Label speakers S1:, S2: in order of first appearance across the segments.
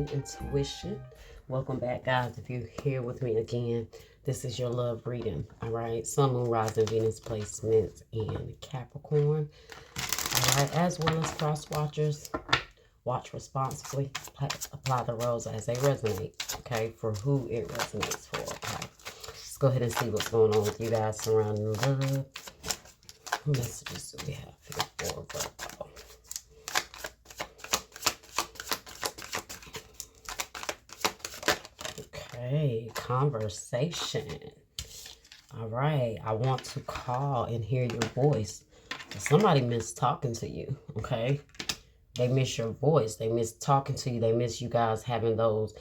S1: Queen Intuition. Welcome back, guys. If you're here with me again, this is your love reading. All right, Sun, Moon, Rising, Venus placements in Capricorn. All right, as well as cross watchers. Watch responsibly. Apply the rules as they resonate. Okay, for who it resonates for. Okay, let's go ahead and see what's going on with you guys surrounding love. What messages do we have here for Virgo? Okay, conversation. All right, I want to call and hear your voice. Somebody missed talking to you, okay? They miss your voice. They miss talking to you. They miss you guys having those,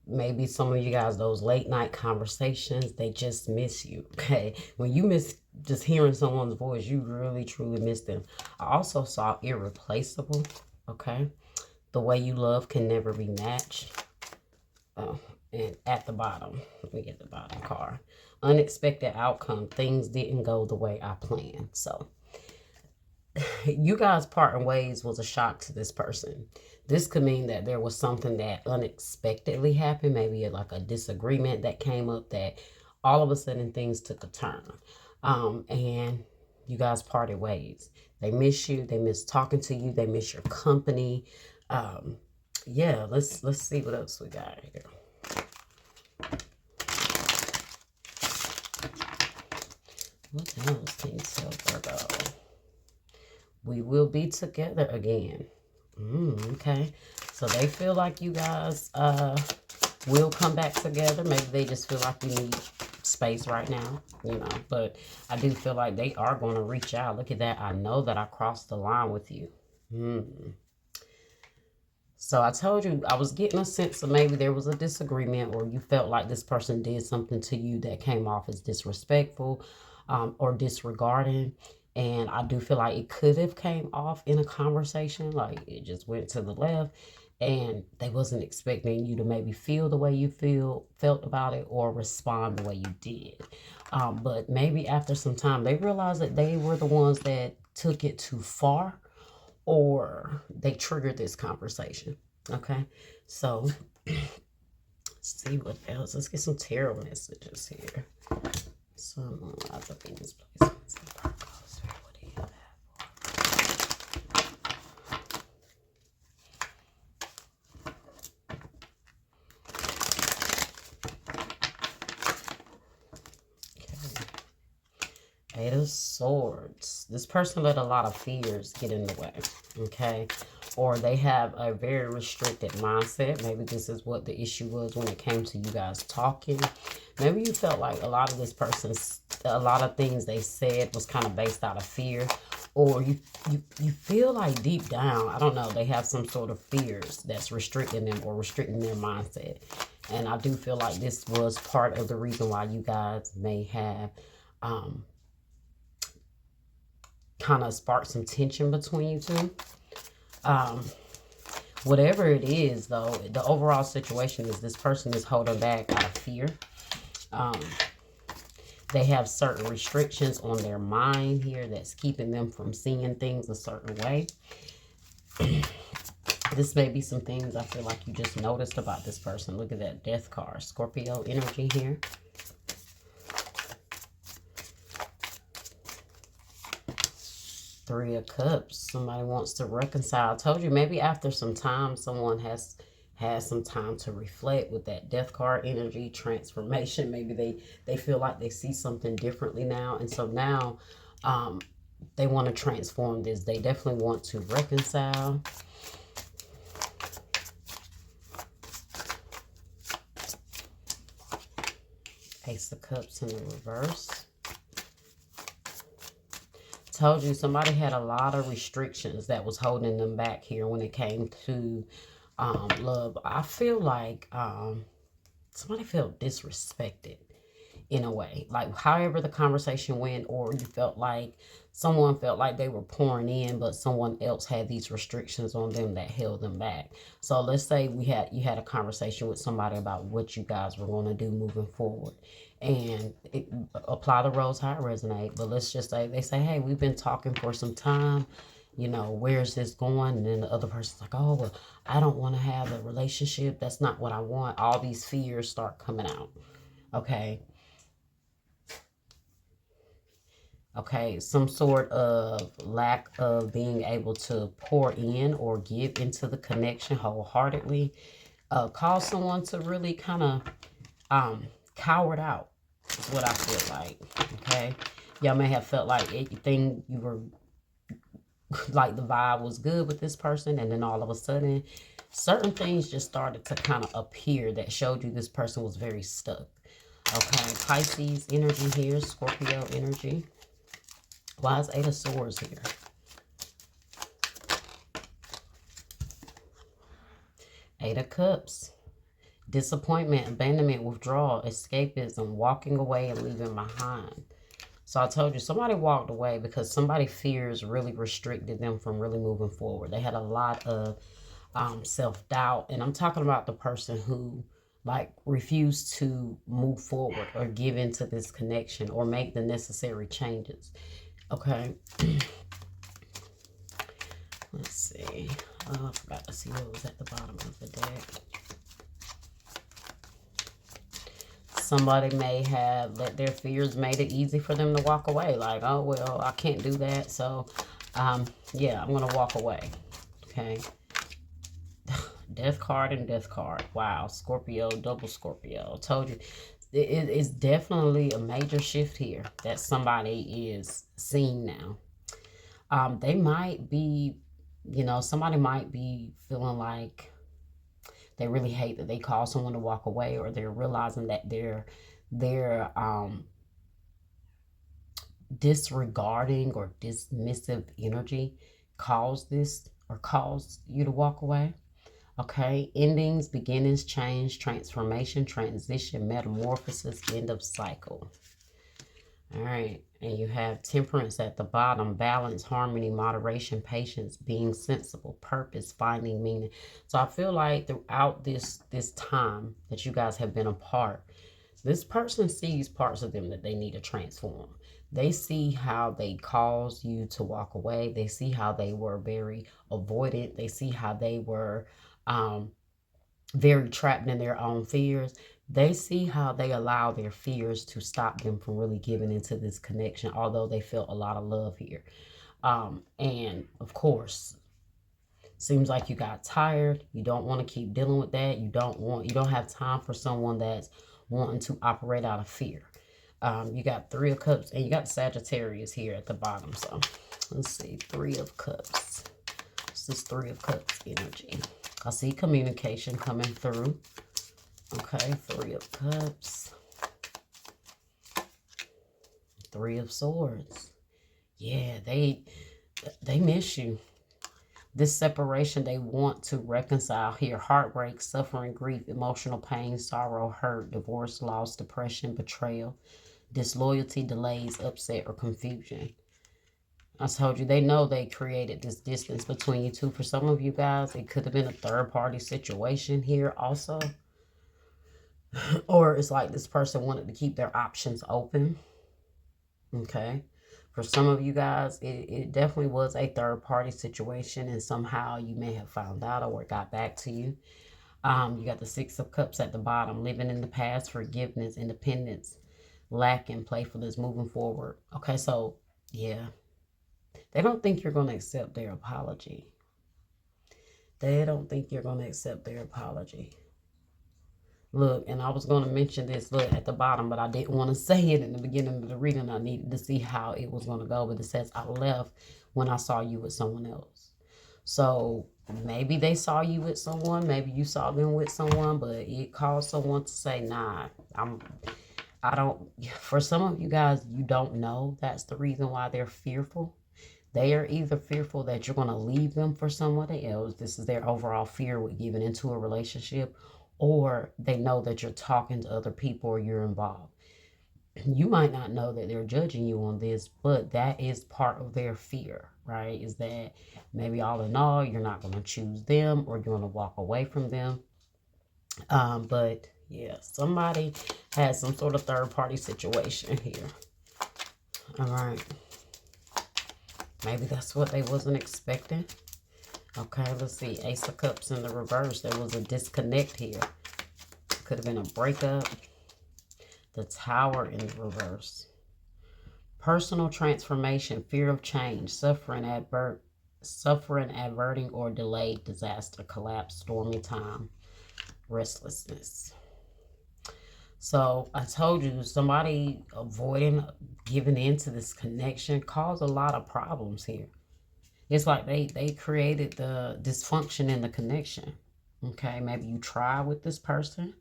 S1: maybe some of you guys, those late night conversations. They just miss you, okay? When you miss just hearing someone's voice, you really, truly miss them. I also saw irreplaceable, okay? The way you love can never be matched. Oh, and at the bottom, let me get the bottom card. Unexpected outcome. Things didn't go the way I planned. So, you guys parting ways was a shock to this person. This could mean that there was something that unexpectedly happened. Maybe like a disagreement that came up that all of a sudden things took a turn. And you guys parted ways. They miss you. They miss talking to you. They miss your company. Yeah, let's see what else we got here. What else can you tell Virgo? We will be together again. Okay. So they feel like you guys will come back together. Maybe they just feel like we need space right now, you know. But I do feel like they are going to reach out. Look at that. I know that I crossed the line with you. So I told you, I was getting a sense of maybe there was a disagreement or you felt like this person did something to you that came off as disrespectful or disregarding. And I do feel like it could have came off in a conversation, like it just went to the left and they wasn't expecting you to maybe feel the way you felt about it or respond the way you did. But maybe after some time, they realized that they were the ones that took it too far or they triggered this conversation. Okay, so let's see what else. Let's get some tarot messages here. Some other Venus placements and Virgos. What do you have? Okay. Eight of Swords. This person let a lot of fears get in the way. Okay. Or they have a very restricted mindset. Maybe this is what the issue was when it came to you guys talking. Maybe you felt like a lot of things they said was kind of based out of fear. Or you feel like deep down, I don't know, they have some sort of fears that's restricting them or restricting their mindset. And I do feel like this was part of the reason why you guys may have kind of sparked some tension between you two. Whatever it is, though, the overall situation is this person is holding back out of fear. They have certain restrictions on their mind here that's keeping them from seeing things a certain way. This may be some things I feel like you just noticed about this person. Look at that Death card. Scorpio energy here. Three of Cups. Somebody wants to reconcile. I told you, maybe after some time, someone has had some time to reflect with that Death card energy, transformation. Maybe they feel like they see something differently now. And so now they want to transform this. They definitely want to reconcile. Ace of Cups in the reverse. Told you somebody had a lot of restrictions that was holding them back here when it came to love. I feel like somebody felt disrespected in a way, like however the conversation went, or you felt like someone felt like they were pouring in, but someone else had these restrictions on them that held them back. So let's say you had a conversation with somebody about what you guys were going to do moving forward, and apply the roles how it resonate. But let's just say they say, hey, we've been talking for some time you know, where's this going? And then the other person's like, oh, well, I don't want to have a relationship. That's not what I want. All these fears start coming out. Okay. Okay. Some sort of lack of being able to pour in or give into the connection wholeheartedly. Cause someone to really kind of cowered out is what I feel like. Okay. Y'all may have felt like everything you were like the vibe was good with this person, and then all of a sudden certain things just started to kind of appear that showed you this person was very stuck. Okay, Pisces energy here, Scorpio energy. Why is Eight of Swords here? Eight of Cups. Disappointment, abandonment, withdrawal, escapism, walking away and leaving behind. So I told you, somebody walked away because somebody fears really restricted them from really moving forward. They had a lot of self-doubt. And I'm talking about the person who like refused to move forward or give into this connection or make the necessary changes. Okay. Let's see. Oh, I forgot to see what was at the bottom of the deck. Somebody may have let their fears made it easy for them to walk away. Like, oh, well, I can't do that. So, yeah, I'm going to walk away. Okay. Death card and death card. Wow. Scorpio, double Scorpio. Told you. It's definitely a major shift here that somebody is seeing now. They might be, you know, somebody might be feeling like they really hate that they call someone to walk away, or they're realizing that their disregarding or dismissive energy caused this or caused you to walk away. Okay, endings, beginnings, change, transformation, transition, metamorphosis, end of cycle. All right, and you have temperance at the bottom, balance, harmony, moderation, patience, being sensible, purpose, finding meaning. So I feel like throughout this time that you guys have been apart, this person sees parts of them that they need to transform. They see how they caused you to walk away. They see how they were very avoidant. They see how they were very trapped in their own fears. They see how they allow their fears to stop them from really giving into this connection, although they felt a lot of love here. And of course, seems like you got tired. You don't want to keep dealing with that. You don't have time for someone that's wanting to operate out of fear. You got Three of Cups, and you got Sagittarius here at the bottom. So let's see, Three of Cups. This is Three of Cups energy. I see communication coming through. Okay, Three of Cups. Three of Swords. Yeah, they miss you. This separation, they want to reconcile here. Heartbreak, suffering, grief, emotional pain, sorrow, hurt, divorce, loss, depression, betrayal, disloyalty, delays, upset, or confusion. I told you, they know they created this distance between you two. For some of you guys, it could have been a third-party situation here also. Or it's like this person wanted to keep their options open. Okay. For some of you guys, it definitely was a third-party situation, and somehow you may have found out or it got back to you. You got the Six of Cups at the bottom. Living in the past, forgiveness, independence, lacking, playfulness, moving forward. Okay, so, yeah. They don't think you're going to accept their apology. They don't think you're going to accept their apology. Look, and I was going to mention this, look, at the bottom, but I didn't want to say it in the beginning of the reading. I needed to see how it was going to go. But it says, I left when I saw you with someone else. So maybe they saw you with someone. Maybe you saw them with someone. But it caused someone to say, nah, I don't. For some of you guys, you don't know that's the reason why they're fearful. They are either fearful that you're going to leave them for somebody else. This is their overall fear with giving into a relationship. Or they know that you're talking to other people or you're involved. You might not know that they're judging you on this, but that is part of their fear, right? Is that maybe all in all, you're not going to choose them or you're going to walk away from them. But yeah, somebody has some sort of third-party situation here. All right. Maybe that's what they wasn't expecting. Okay, let's see. Ace of Cups in the reverse. There was a disconnect here. Could have been a breakup. The Tower in the reverse. Personal transformation, fear of change, suffering, averting, or delayed disaster, collapse, stormy time, restlessness. So I told you, somebody avoiding giving into this connection caused a lot of problems here. It's like they created the dysfunction in the connection. Okay, maybe you try with this person.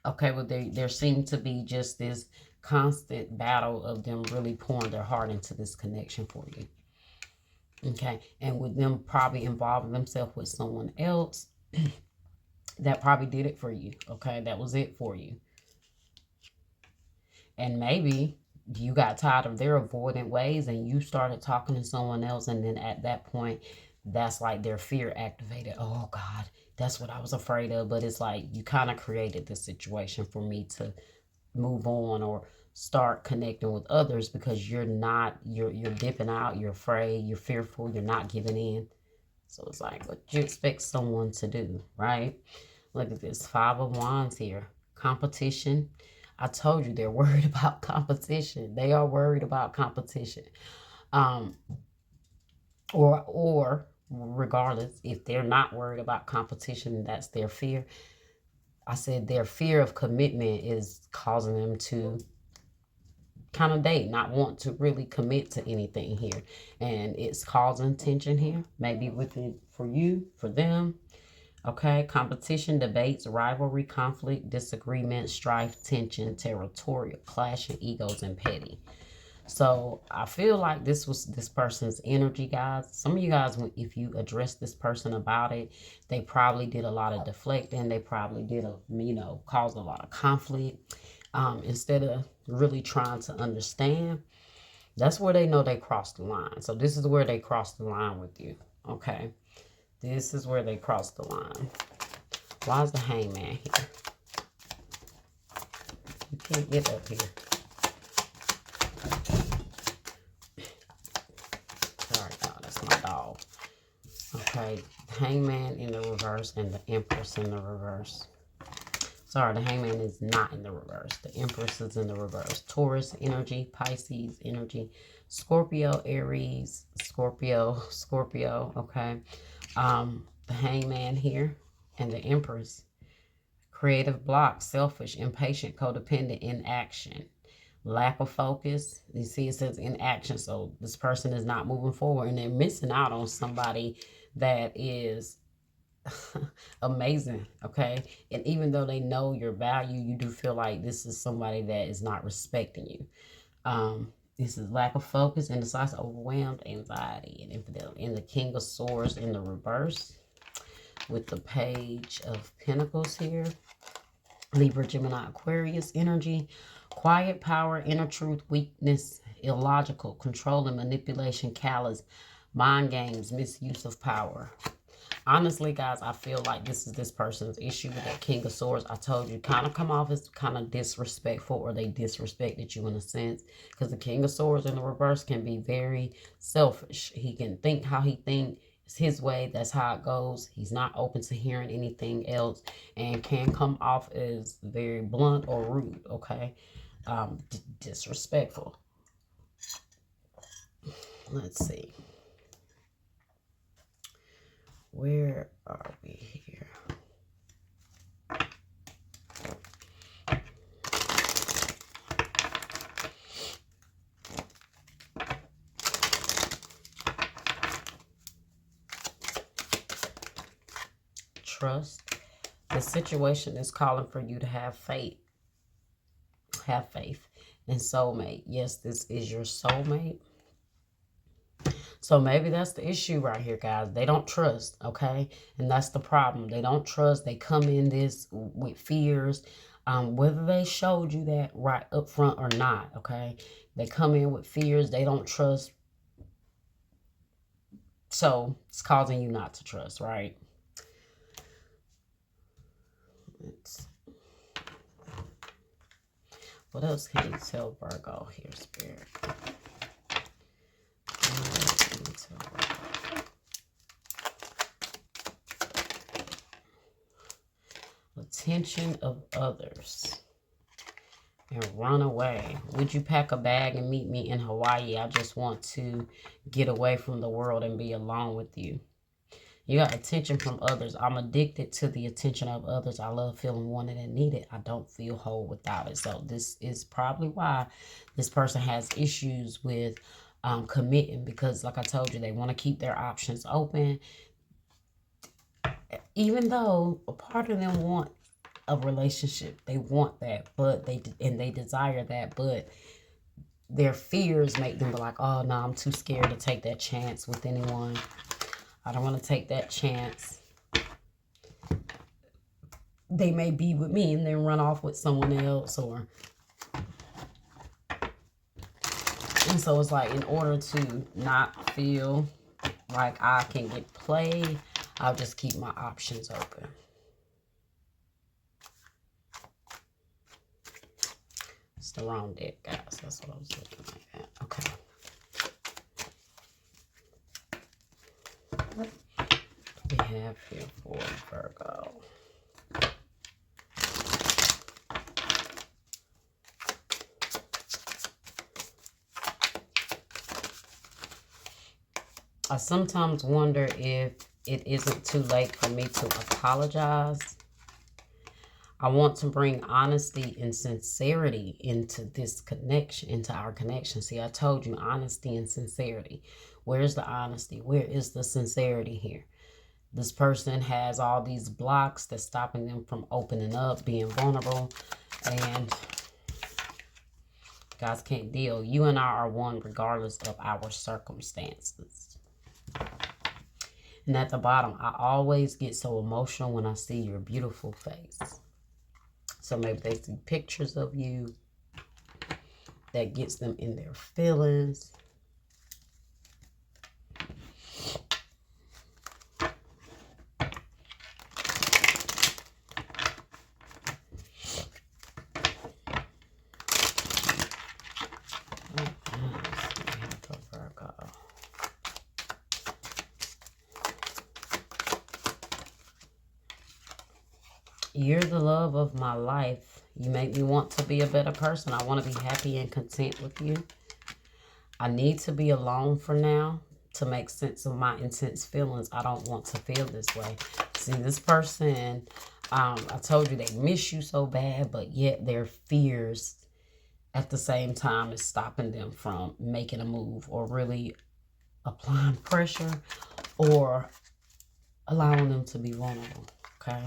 S1: Okay, well, there seemed to be just this constant battle of them really pouring their heart into this connection for you. Okay, and with them probably involving themselves with someone else, that probably did it for you. Okay, that was it for you. And maybe you got tired of their avoidant ways and you started talking to someone else, and then at that point, that's like their fear activated. Oh God, that's what I was afraid of. But it's like you kind of created this situation for me to move on or start connecting with others, because you're dipping out, you're afraid, you're fearful, you're not giving in. So it's like, what do you expect someone to do, right? Look at this, 5 of Wands here. Competition. I told you they're worried about competition. They are worried about competition. Or regardless, if they're not worried about competition, that's their fear. I said their fear of commitment is causing them to kind of date, not want to really commit to anything here. And it's causing tension here, maybe with it for you, for them. Okay, competition, debates, rivalry, conflict, disagreement, strife, tension, territorial, clashing egos, and petty. So I feel like this was this person's energy, guys. Some of you guys, if you address this person about it, they probably did a lot of deflecting. They probably did caused a lot of conflict. Instead of really trying to understand, that's where they know they crossed the line. So this is where they crossed the line with you. Okay, this is where they crossed the line. Why is the Hangman here? You can't get up here. Sorry, y'all, that's my dog. Okay, Hangman in the reverse and the Empress in the reverse. Sorry, the Hangman is not in the reverse. The Empress is in the reverse. Taurus energy, Pisces energy, Scorpio, Aries, Scorpio, okay. The Hangman here and the Empress. Creative block, selfish, impatient, codependent, inaction. Lack of focus. You see, it says inaction. So this person is not moving forward, and they're missing out on somebody that is amazing. Okay, and even though they know your value, you do feel like this is somebody that is not respecting you. This is lack of focus, indecisive, overwhelmed, anxiety, and infidelity. And the King of Swords in the reverse with the Page of Pentacles here. Libra, Gemini, Aquarius energy. Quiet power, inner truth, weakness, illogical, control and manipulation, callous, mind games, misuse of power. Honestly, guys, I feel like this is this person's issue with that King of Swords. I told you, kind of come off as kind of disrespectful, or they disrespected you in a sense. Because the King of Swords in the reverse can be very selfish. He can think how he thinks. It's his way. That's how it goes. He's not open to hearing anything else, and can come off as very blunt or rude, okay? Disrespectful. Let's see. Where are we here? Trust. The situation is calling for you to have faith. Have faith in soulmate. Yes, this is your soulmate. So maybe that's the issue right here, guys. They don't trust, okay? And that's the problem. They don't trust. They come in this with fears. Whether they showed you that right up front or not, okay? They come in with fears. They don't trust. So it's causing you not to trust, right? What else can you tell Virgo here, Spirit? attention of others and run away. Would you pack a bag and meet me in Hawaii? I just want to get away from the world and be alone with you. You got attention from others. I'm addicted to the attention of others. I love feeling wanted and needed. I don't feel whole without it. So this is probably why this person has issues with committing, because like I told you, they want to keep their options open. Even though a part of them want a relationship, they want that, but they desire that, but their fears make them be like, oh no, I'm too scared to take that chance with anyone. I don't want to take that chance. They may be with me and then run off with someone else, and so it's like, in order to not feel like I can get played, I'll just keep my options open. It's the wrong deck, guys. That's what I was looking at. Okay. What do we have here for Virgo? I sometimes wonder if it isn't too late for me to apologize. I want to bring honesty and sincerity into this connection, into our connection. See, I told you, honesty and sincerity. Where's the honesty? Where is the sincerity here? This person has all these blocks that's stopping them from opening up, being vulnerable, and guys can't deal. You and I are one regardless of our circumstances. And at the bottom, I always get so emotional when I see your beautiful face. So maybe they see pictures of you that gets them in their feelings. You're the love of my life. You make me want to be a better person. I want to be happy and content with you. I need to be alone for now to make sense of my intense feelings. I don't want to feel this way. See, this person, I told you they miss you so bad, but yet their fears at the same time is stopping them from making a move or really applying pressure or allowing them to be vulnerable, okay?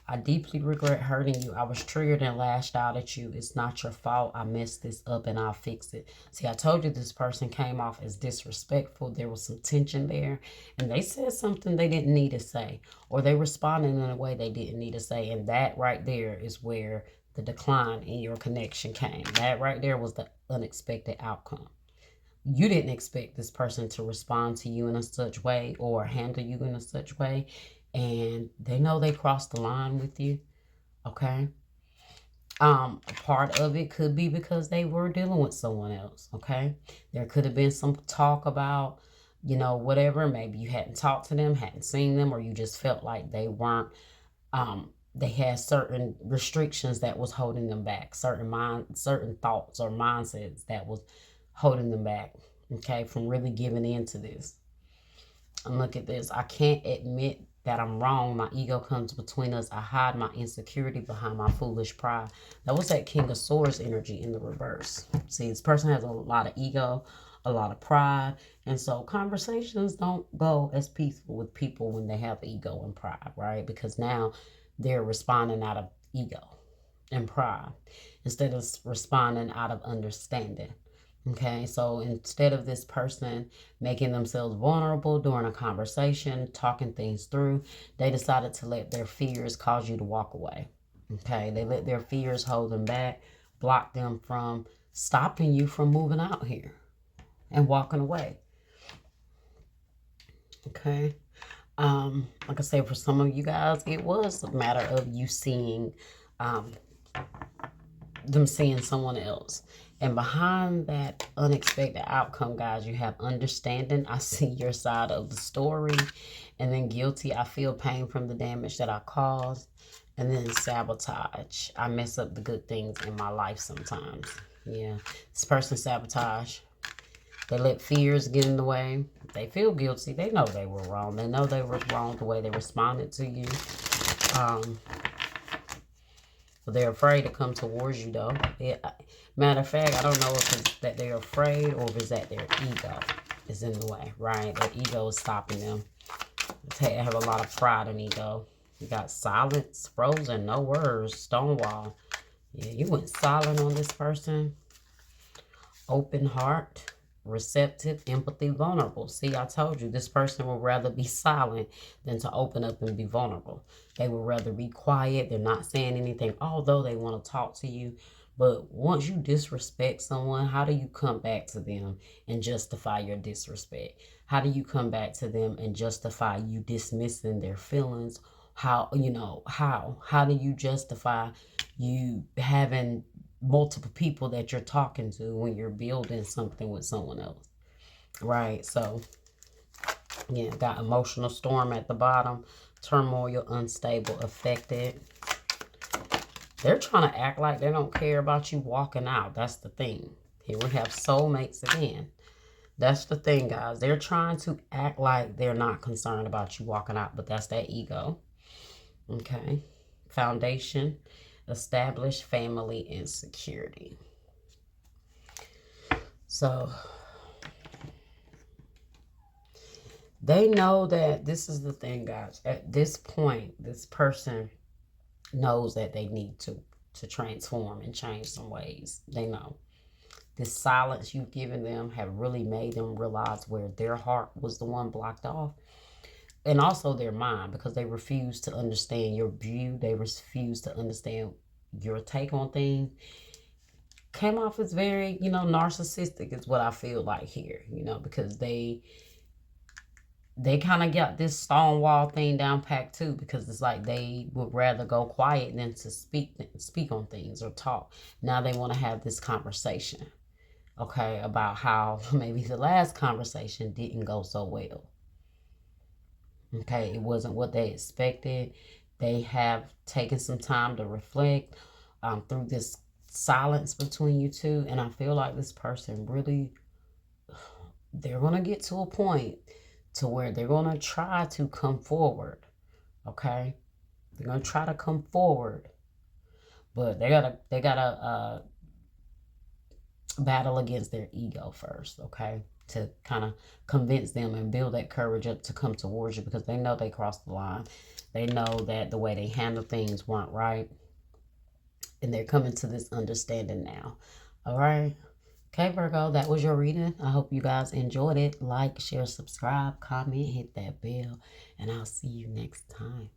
S1: I deeply regret hurting you. I was triggered and lashed out at you. It's not your fault. I messed this up and I'll fix it. See, I told you this person came off as disrespectful. There was some tension there. And they said something they didn't need to say. Or they responded in a way they didn't need to say. And that right there is where the decline in your connection came. That right there was the unexpected outcome. You didn't expect this person to respond to you in a such way or handle you in a such way. And they know they crossed the line with you, okay? A part of it could be because they were dealing with someone else, okay? There could have been some talk about, you know, whatever. Maybe you hadn't talked to them, hadn't seen them, or you just felt like they weren't, they had certain restrictions that was holding them back, certain thoughts or mindsets that was holding them back, okay, from really giving in to this. And look at this. I can't admit that I'm wrong. My ego comes between us. I hide my insecurity behind my foolish pride. That was that King of Swords energy in the reverse. See, this person has a lot of ego, a lot of pride. And so conversations don't go as peaceful with people when they have ego and pride, right? Because now they're responding out of ego and pride instead of responding out of understanding. Okay, so instead of this person making themselves vulnerable during a conversation, talking things through, they decided to let their fears cause you to walk away. Okay, they let their fears hold them back, block them from stopping you from moving out here and walking away. Okay, like I said, for some of you guys, it was a matter of you seeing, them seeing someone else. And behind that unexpected outcome, guys, you have understanding. I see your side of the story. And then guilty. I feel pain from the damage that I caused. And then sabotage. I mess up the good things in my life sometimes. Yeah. This person sabotage. They let fears get in the way. They feel guilty. They know they were wrong. They know they were wrong the way they responded to you. But they're afraid to come towards you, though. Matter of fact, I don't know if it's that they're afraid or if it's that their ego is in the way, right? Their ego is stopping them. They have a lot of pride and ego. You got silence, frozen, no words, stonewall. Yeah, you went silent on this person. Open heart, receptive, empathy, vulnerable. See, I told you, this person would rather be silent than to open up and be vulnerable. They would rather be quiet. They're not saying anything, although they want to talk to you. But once you disrespect someone, how do you come back to them and justify your disrespect? How do you come back to them and justify you dismissing their feelings? How do you justify you having multiple people that you're talking to when you're building something with someone else, right? So yeah, got emotional storm at the bottom, turmoil, unstable, affected. They're trying to act like they don't care about you walking out. That's the thing. Here we have soulmates again. That's the thing, guys. They're trying to act like they're not concerned about you walking out, but that's that ego. Okay. Foundation, establish family and security. So they know that this is the thing, guys. At this point, this person knows that they need to transform and change some ways. They know. This silence you've given them have really made them realize where their heart was the one blocked off. And also their mind, because they refuse to understand your view. They refuse to understand your take on things. Came off as very, narcissistic is what I feel like here, because they kind of got this stonewall thing down packed too, because it's like they would rather go quiet than to speak on things or talk. Now they want to have this conversation, okay, about how maybe the last conversation didn't go so well. Okay, it wasn't what they expected. They have taken some time to reflect through this silence between you two, and I feel like this person really, they're going to get to a point to where they're going to try to come forward, okay? They're going to try to come forward, but they gotta battle against their ego first, okay? To kind of convince them and build that courage up to come towards you, because they know they crossed the line. They know that the way they handle things weren't right, and they're coming to this understanding now. All right. Okay, Virgo, that was your reading. I hope you guys enjoyed it. Like, share, subscribe, comment, hit that bell, and I'll see you next time.